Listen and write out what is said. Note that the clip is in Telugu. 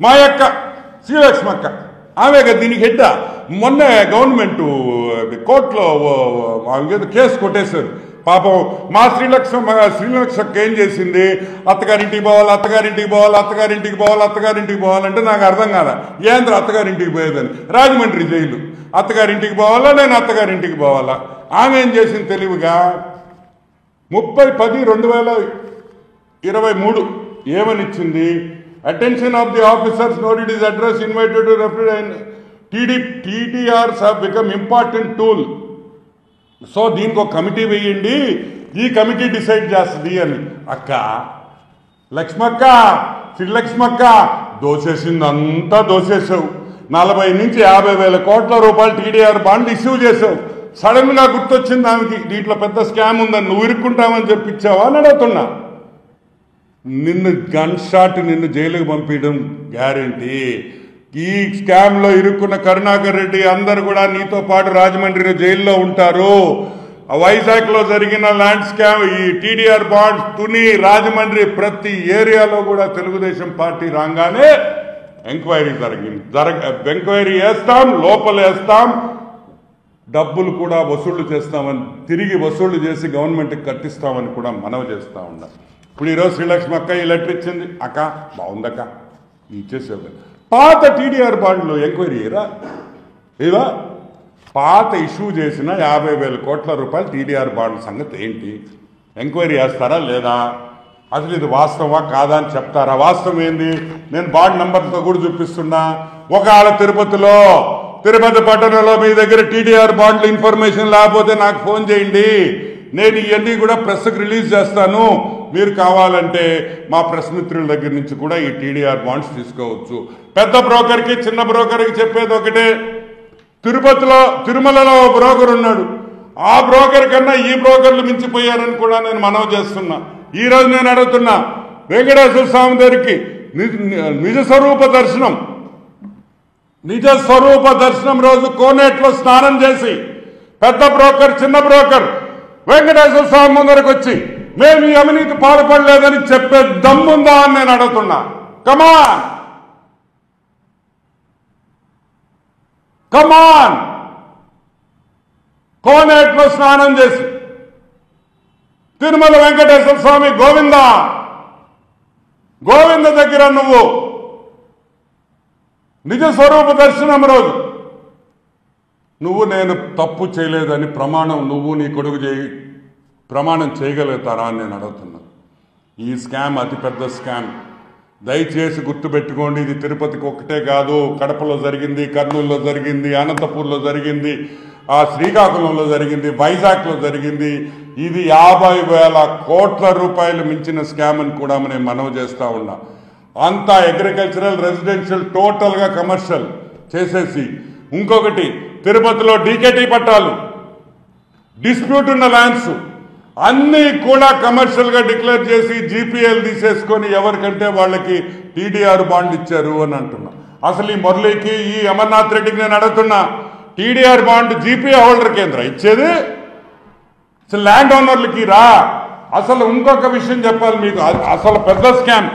మా యొక్క శ్రీలక్ష్మక్క ఆమె దీనికి హెడ్. మొన్న గవర్నమెంట్ కోర్టులో కేసు కొట్టేశారు. పాపం మా శ్రీలక్ష్మక్క ఏం చేసింది, అత్తగారింటికి పోవాలంటే నాకు అర్థం కాదా, ఏంద్ర అత్తగారింటికి పోయేదని. రాజమండ్రి జైలు, అత్తగారింటికి పోవాలా, నేను అత్తగారింటికి పోవాలా. ఆమె ఏం చేసింది తెలివిగా 30/10/2023 ఏమనిచ్చింది, attention of the officers note it is address invited to TDRs have become important tool. So దీనికి ఒక కమిటీ వేయండి, ఈ కమిటీ డిసైడ్ చేస్తుంది అని. అక్క లక్ష్మక్క, శ్రీలక్ష్మక్క దోసేసింది అంతా దోసేసావు. 40 నుంచి 50,000 కోట్ల రూపాయలు TDR బాండ్ ఇష్యూ చేసావు. సడన్ గా గుర్తొచ్చింది ఆమెకి దీంట్లో పెద్ద స్కామ్ ఉందని. నువ్వు ఇరుక్కుంటామని చెప్పించావా అని అడుగుతున్నా. నిన్ను గన్ షాట్ నిన్ను జైలుకు పంపించడం గ్యారెంటీ. ఈ స్కామ్ లో ఇరుక్కున్న కరుణాకర్ రెడ్డి అందరు కూడా నీతో పాటు రాజమండ్రి జైల్లో ఉంటారు. వైజాగ్ లో జరిగిన ల్యాండ్ స్కామ్, ఈ TDR బాండ్స్, తుని, రాజమండ్రి ప్రతి ఏరియాలో కూడా తెలుగుదేశం పార్టీ రాగానే ఎంక్వైరీ ఎంక్వైరీ వేస్తాం, లోపలేస్తాం, డబ్బులు కూడా వసూళ్లు చేస్తామని, తిరిగి వసూళ్లు చేసి గవర్నమెంట్కి కట్టిస్తామని కూడా మనవి చేస్తూ ఉన్నాం. ఇప్పుడు ఈరోజు శ్రీలక్ష్మక్క ఈ లెటర్ ఇచ్చింది. అక్క బాగుందక్క ఇచ్చేసేవాళ్ళు. పాత TDR బాండ్లు ఎంక్వైరీ ఏవా పాత ఇష్యూ చేసిన 50,000 కోట్ల రూపాయలు TDR బాండ్ సంగతి ఏంటి, ఎంక్వైరీ చేస్తారా లేదా, అసలు ఇది వాస్తవా కాదా అని చెప్తారా? వాస్తవం ఏంది, నేను బాండ్ నంబర్తో కూడా చూపిస్తున్నా. ఒకవేళ తిరుపతి పట్టణంలో మీ దగ్గర TDR బాండ్లు ఇన్ఫర్మేషన్ లేకపోతే నాకు ఫోన్ చేయండి, నేను ఇవన్నీ కూడా ప్రెస్కి రిలీజ్ చేస్తాను. మీరు కావాలంటే మా ప్రెస్ మిత్రుల దగ్గర నుంచి కూడా ఈ TDR బాండ్స్ తీసుకోవచ్చు. పెద్ద బ్రోకర్కి చిన్న బ్రోకర్కి చెప్పేది ఒకటే, తిరుమలలో బ్రోకర్ ఉన్నాడు, ఆ బ్రోకర్ కన్నా ఈ బ్రోకర్లు మించిపోయారని కూడా నేను మనవి చేస్తున్నా. ఈరోజు నేను అడుగుతున్నా, వెంకటేశ్వర స్వామి దగ్గరికి నిజ స్వరూప దర్శనం రోజు కోనేట్లో స్నానం చేసి పెద్ద బ్రోకర్ చిన్న బ్రోకర్ వెంకటేశ్వర స్వామి ముందరకు వచ్చి మేము ఈ అవినీతి పాల్పడలేదని చెప్పే దమ్ముందా అని నేను అడుగుతున్నా. కమాన్ కోనేట్లో స్నానం చేసి తిరుమల వెంకటేశ్వర స్వామి గోవింద దగ్గర నువ్వు నిజ స్వరూప దర్శనం రోజు నువ్వు నేను తప్పు చేయలేదని ప్రమాణం నువ్వు నీ కొడుకు ప్రమాణం చేయగలుగుతారా అని నేను అడుగుతున్నా. ఈ స్కామ్ అతిపెద్ద స్కామ్. దయచేసి గుర్తుపెట్టుకోండి, ఇది తిరుపతికి ఒక్కటే కాదు, కడపలో జరిగింది, కర్నూలులో జరిగింది, అనంతపూర్లో జరిగింది, శ్రీకాకుళంలో జరిగింది, వైజాగ్లో జరిగింది. ఇది 50,000 కోట్ల రూపాయలు మించిన స్కామ్ అని కూడా నేను మనవి చేస్తూ ఉన్నా. అంతా అగ్రికల్చరల్, రెసిడెన్షియల్, టోటల్గా కమర్షియల్ చేసేసి, ఇంకొకటి తిరుపతిలో DKT పట్టాలు, డిస్ప్యూట్ ఉన్న ల్యాండ్స్ అన్నీ కూడా కమర్షియల్గా డిక్లేర్ చేసి GPL తీసేసుకొని ఎవరికంటే వాళ్ళకి TDR బాండ్ ఇచ్చారు అని అంటున్నా. అసలు ఈ మురళికి, ఈ అమర్నాథ్ రెడ్డికి నేను అడుగుతున్నా, TDR బాండ్ GPA హోల్డర్ కేంద్ర ఇచ్చేది, అసలు ల్యాండ్ ఓనర్లకి రా. అసలు ఇంకొక విషయం చెప్పాలి మీకు, అసలు పెద్ద స్కామ్